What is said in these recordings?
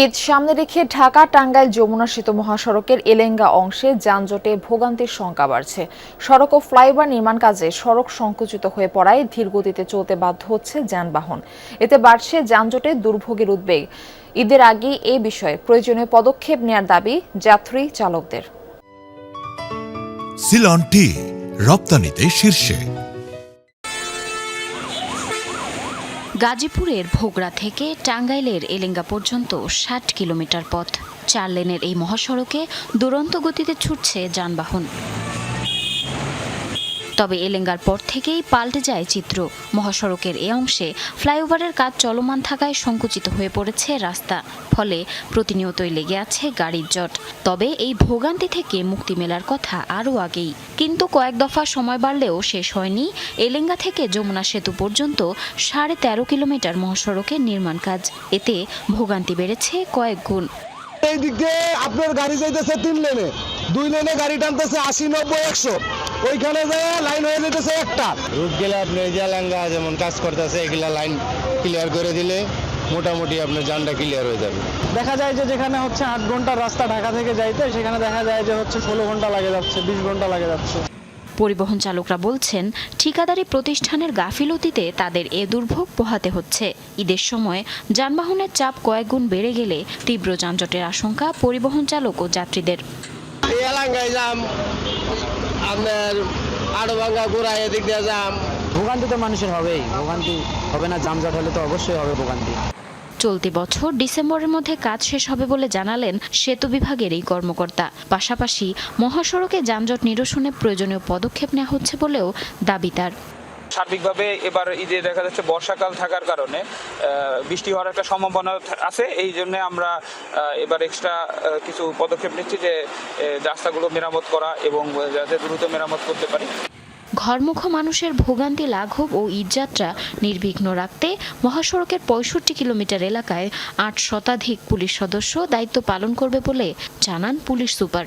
ঈদ সামনে রেখে ঢাকা-টাঙ্গাইল যমুনা সেতু মহাসড়কের এলেঙ্গা অংশে যানজটে ভোগান্তির শঙ্কা বাড়ছে। সড়ক ও ফ্লাইওভার নির্মাণ কাজে সড়ক সংকুচিত হয়ে পড়ায় ধীরগতিতে চলতে বাধ্য হচ্ছে যানবাহন। এতে বাড়ছে যানজটে দুর্ভোগের উদ্বেগ। ঈদের আগেই এ বিষয়ে প্রয়োজনীয় পদক্ষেপ নেয়ার দাবি যাত্রী চালকদের। সিলন টি রপ্তানিতে শীর্ষে। গাজীপুরের ভোগড়া থেকে টাঙ্গাইলের এলেঙ্গা পর্যন্ত ৬০ কিলোমিটার পথ। ৪ লেনের এই মহাসড়কে দুরন্ত গতিতে ছুটছে যানবাহন। তবে এলেঙ্গার পর থেকেই পাল্টে যায় চিত্র। মহাসড়কের এ অংশে ফ্লাইওভারের কাজ চলমান থাকায় সংকুচিত হয়ে পড়েছে রাস্তা, ফলে প্রতিনিয়তই লেগে আছে গাড়ির জট। তবে এই ভোগান্তি থেকে মুক্তি মেলার কথা আরও আগেই, কিন্তু কয়েক দফা সময় বাড়লেও শেষ হয়নি এলেঙ্গা থেকে যমুনা সেতু পর্যন্ত ১৩.৫ কিলোমিটার মহাসড়কের নির্মাণ কাজ। এতে ভোগান্তি বেড়েছে কয়েক গুণ। এই দিক দিয়ে আপনার গাড়ি যাইতেছে ৩ লেনে, 2 লেনে গাড়ি টানতেছে ৮০, ৯০, ১০০, ওইখানে যায় লাইন হয়ে যেতেছে একটা। রুটগুলো আপনার জালাঙ্গা যেমন কাজ করতেছে, এগুলা লাইন ক্লিয়ার করে দিলে মোটামুটি আপনার যানটা ক্লিয়ার হয়ে যাবে। দেখা যায় যে যেখানে হচ্ছে ৮ ঘন্টার রাস্তা ঢাকা থেকে যাইতে, সেখানে দেখা যায় যে হচ্ছে ১৬ ঘন্টা লাগে যাচ্ছে, ২০ ঘন্টা লাগে যাচ্ছে। পরিবহন চালকরা বলছেন, ঠিকাদারি প্রতিষ্ঠানের গাফিলতিতে তাদের এ দুর্ভোগ পোহাতে হচ্ছে। ঈদের সময় যানবাহনের চাপ কয়েক গুণ বেড়ে গেলে তীব্র যানজটের আশঙ্কা পরিবহন চালক ও যাত্রীদের। এই এলাকায় যাম আপনার আড়ভাঙ্গা গোড়া এদিক দিয়ে যাম। ভোগান্তি তো মানুষের হবেই, ভোগান্তি হবে না? যানজট হলে তো অবশ্যই হবে ভোগান্তি। চলতি বছর ডিসেম্বরের মধ্যে কাজ শেষ হবে বলে জানালেন সেতু বিভাগের এই কর্মকর্তা। পাশাপাশি মহাসড়কে যানজট নিরসনে প্রয়োজনীয় পদক্ষেপ নেওয়া হচ্ছে বলেও দাবি তার। সার্বিকভাবে এবার ঈদে দেখা যাচ্ছে বর্ষাকাল থাকার কারণে বৃষ্টি হওয়ার একটা সম্ভাবনা আছে। এই জন্য আমরা এবার এক্সট্রা কিছু পদক্ষেপ নিচ্ছি, যে রাস্তাগুলো মেরামত করা এবং যাতে দ্রুত মেরামত করতে পারি। ঘরমুখ মানুষের ভোগান্তি লাঘব ও ঈদযাত্রা নির্বিঘ্ন রাখতে মহাসড়কের ৬৫ কিলোমিটার এলাকায় ৮ শতাধিক পুলিশ সদস্য দায়িত্ব পালন করবে বলে জানান পুলিশ সুপার।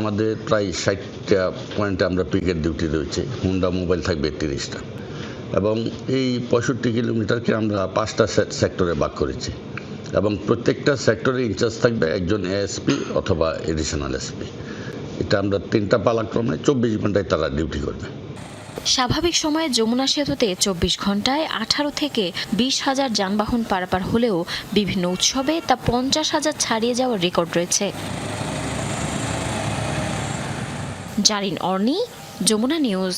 আমাদের প্রায় ৬০টা পয়েন্টে আমরা পিকেট ডিউটি রয়েছে, হুন্ডা মোবাইল থাকবে ৩০টা, এবং এই ৬৫ কিলোমিটারকে আমরা ৫টা সেক্টরে ভাগ করেছি, এবং প্রত্যেকটা সেক্টরে ইনচার্জ থাকবে একজন এএসপি অথবা এডিশনাল এসপি। এটা আমরা ৩টা পালাক্রমে ২৪ ঘন্টায় তারা ডিউটি করবে। স্বাভাবিক সময়ে যমুনা সেতুতে ২৪ ঘন্টায় ১৮ থেকে ২০ হাজার যানবাহন পারাপার হলেও বিভিন্ন উৎসবে তা ৫০,০০০ ছাড়িয়ে যাওয়ার রেকর্ড রয়েছে। জারিন অর্নি, যমুনা নিউজ।